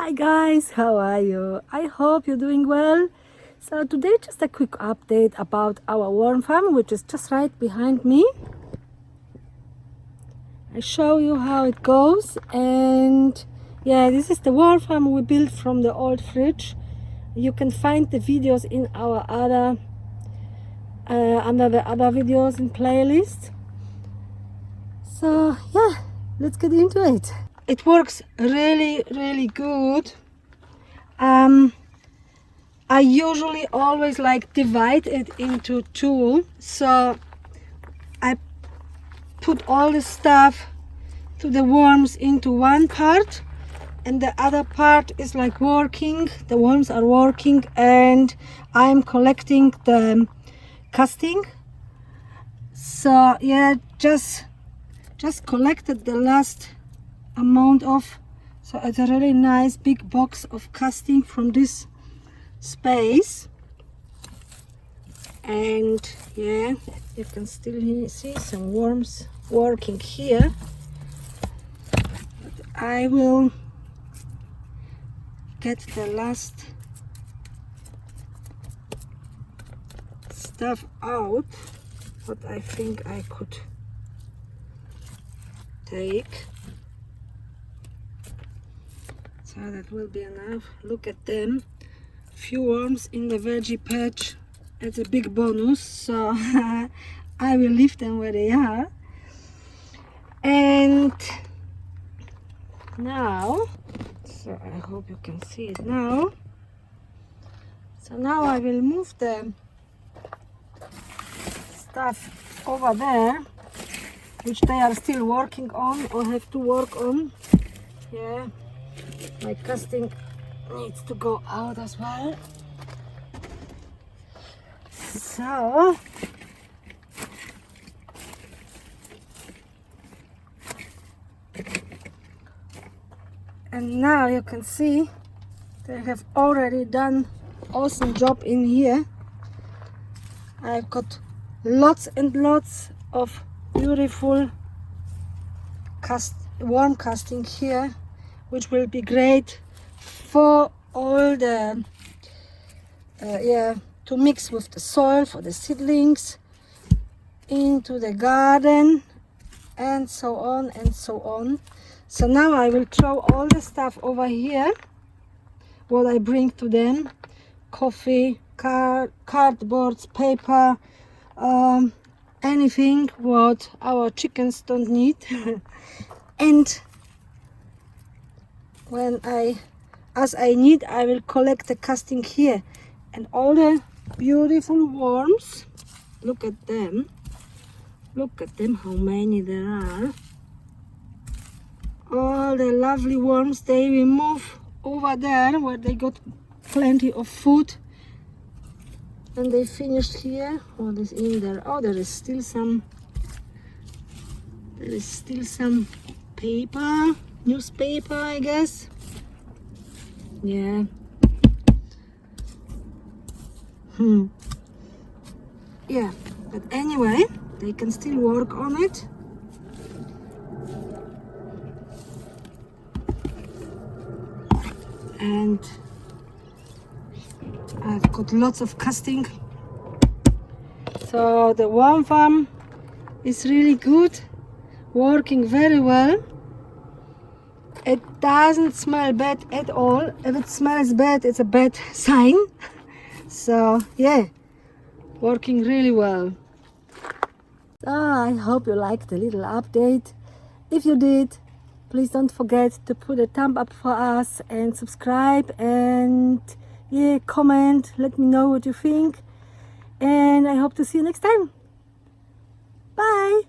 Hi guys, how are you? I hope you're doing well. So today just a quick update about our worm farm, which is just right behind me. I show you how it goes, and yeah, this is the worm farm we built from the old fridge. You can find the videos in our other under the other videos in playlist. So yeah, let's get into it. It works really good. I usually always divide it into two, so I put all the stuff to the worms into one part, and the other part is working. The worms are working, and I'm collecting the casting. So yeah, just collected the last amount of, so it's a really nice big box of casting from this space. And yeah, you can still see some worms working here, but I will get the last stuff out what I think I could take. So that will be enough. Look at them, few worms in the veggie patch. It's a big bonus, so I will leave them where they are. And now, so I hope you can see it now. So now I will move the stuff over there, which they are still working on or have to work on. Yeah, my casting needs to go out as well. So and now you can see they have already done awesome job in here. I've got lots and lots of beautiful worm casting here, which will be great for all the to mix with the soil for the seedlings into the garden, and so on and so on. So now I will throw all the stuff over here, what I bring to them: coffee, cardboards, paper, anything what our chickens don't need. And as I need, I will collect the casting here. And all the beautiful worms, look at them, how many there are. All the lovely worms, they will move over there where they got plenty of food. And they finished here. What is in there? Oh, there is still some paper, newspaper, I guess. Yeah. Yeah, but anyway, they can still work on it. And I've got lots of casting. So the worm farm is really good, working very well. It doesn't smell bad at all. If it smells bad, it's a bad sign. So yeah, working really well. So I hope you liked the little update. If you did, please don't forget to put a thumb up for us and subscribe, and yeah, comment, let me know what you think, and I hope to see you next time. Bye.